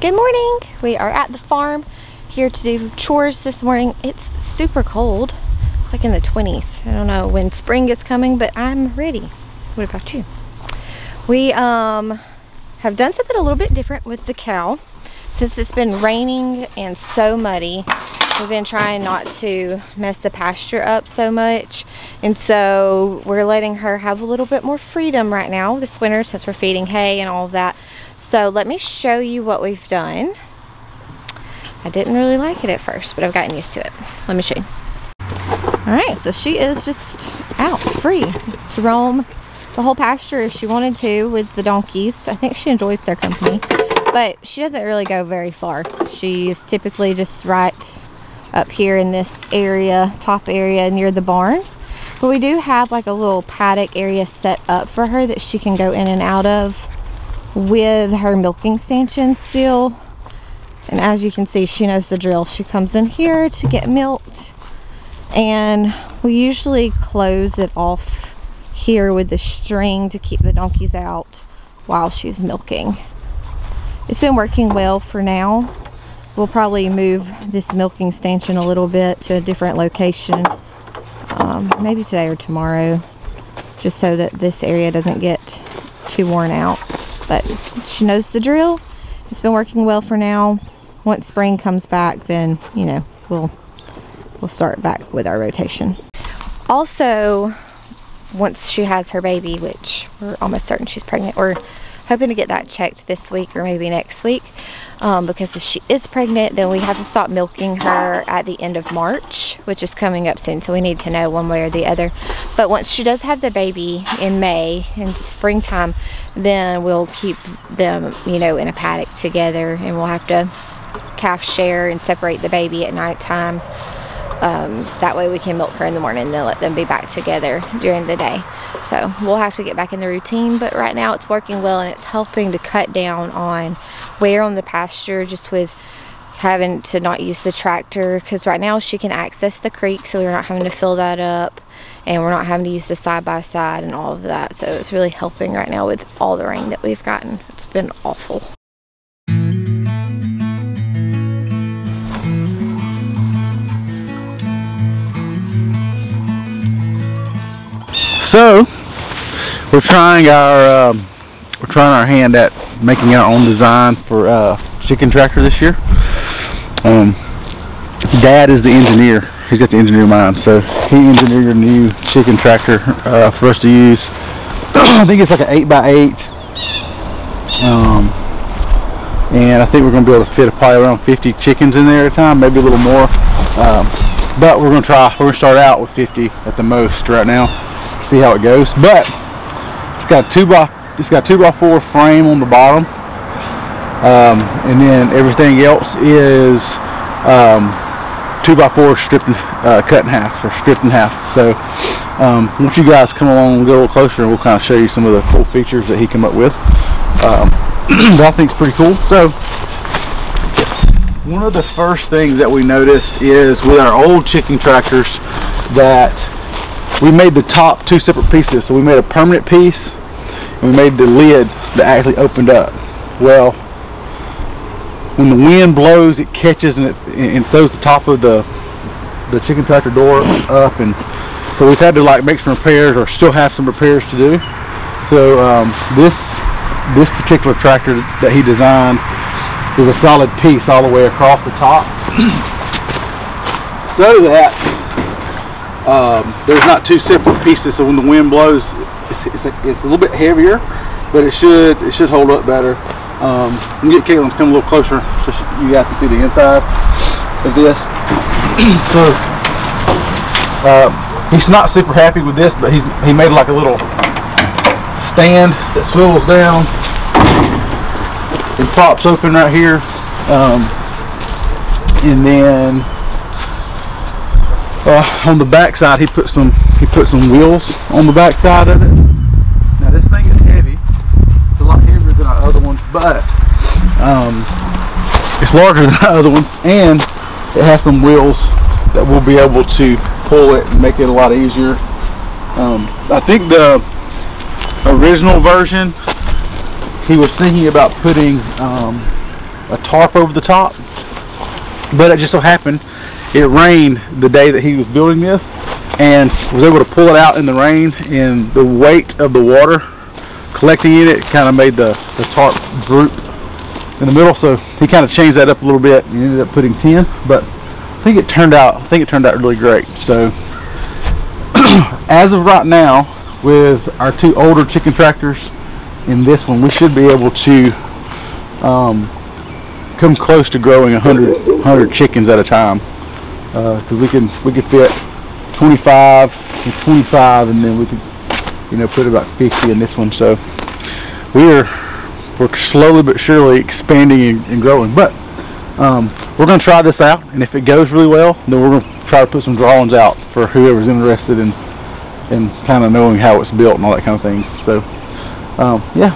Good morning. We are at the farm here to do chores this morning. It's super cold. It's like in the 20s. I don't know when spring is coming, but I'm ready. What about you? We have done something a little bit different with the cow. Since it's been raining and so muddy, we've been trying not to mess the pasture up so much, and so we're letting her have a little bit more freedom right now this winter since we're feeding hay and all of that. So let me show you what we've done. I didn't really like it at first, but I've gotten used to it. Let me show you. Alright, so she is just out free to roam the whole pasture if she wanted to with the donkeys. I think she enjoys their company, but she doesn't really go very far. She's typically just right up here in this area, top area near the barn. But we do have like a little paddock area set up for her that she can go in and out of with her milking stanchion still. And as you can see, she knows the drill. She comes in here to get milked, and we usually close it off here with the string to keep the donkeys out while she's milking. It's been working well for now. We'll probably move this milking stanchion a little bit to a different location, maybe today or tomorrow, just so that this area doesn't get too worn out. But she knows the drill. It's been working well for now. Once spring comes back, then, you know, we'll start back with our rotation. Also, once she has her baby, which we're almost certain she's pregnant, we're hoping to get that checked this week or maybe next week, because if she is pregnant, then we have to stop milking her at the end of March, which is coming up soon, so we need to know one way or the other. But once she does have the baby in May, in springtime, then we'll keep them, you know, in a paddock together, and we'll have to calf share and separate the baby at nighttime. That way we can milk her in the morning and then let them be back together during the day. So we'll have to get back in the routine, but right now it's working well, and it's helping to cut down on wear on the pasture just with having to not use the tractor, because right now she can access the creek, so we're not having to fill that up, and we're not having to use the side-by-side and all of that. So it's really helping right now with all the rain that we've gotten. It's been awful. So we're trying our hand at making our own design for chicken tractor this year. Dad is the engineer. He's got the engineer mind, so he engineered a new chicken tractor for us to use. I think it's like an 8x8, and I think we're going to be able to fit probably around 50 chickens in there at a time, maybe a little more. But we're going to start out with 50 at the most right now. See how it goes. But it's got a 2x4 frame on the bottom, and then everything else is 2x4 stripped and cut in half, or stripped in half. So once you guys come along and go a little closer, we'll kind of show you some of the cool features that he came up with. That I think is pretty cool. So one of the first things that we noticed is with our old chicken tractors that we made the top two separate pieces. So we made a permanent piece, and we made the lid that actually opened up. Well, when the wind blows, it catches and it throws the top of the chicken tractor door up, and so we've had to like make some repairs, or still have some repairs to do. So this particular tractor that he designed is a solid piece all the way across the top, so that there's not two separate pieces. So when the wind blows, it's a little bit heavier, but it should hold up better. Let me get Caitlin to come a little closer so you guys can see the inside of this. So he's not super happy with this, but he made like a little stand that swivels down and pops open right here, and then on the back side he put some wheels on the back side of it. Now this thing is heavy. It's a lot heavier than our other ones, but it's larger than our other ones, and it has some wheels that we'll be able to pull it and make it a lot easier. I think the original version, he was thinking about putting a tarp over the top, but it just so happened it rained the day that he was building this, and was able to pull it out in the rain, and the weight of the water collecting in it kind of made the tarp droop in the middle. So he kind of changed that up a little bit and ended up putting 10, but I think it turned out really great. So as of right now, with our 2 older chicken tractors and this one, we should be able to come close to growing 100 chickens at a time, because we can fit 25 and 25, and then we could, you know, put about 50 in this one. So we're slowly but surely expanding and growing. But we're going to try this out, and if it goes really well, then we're going to try to put some drawings out for whoever's interested in kind of knowing how it's built and all that kind of things. So yeah,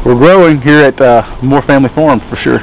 we're growing here at More Family Farm for sure.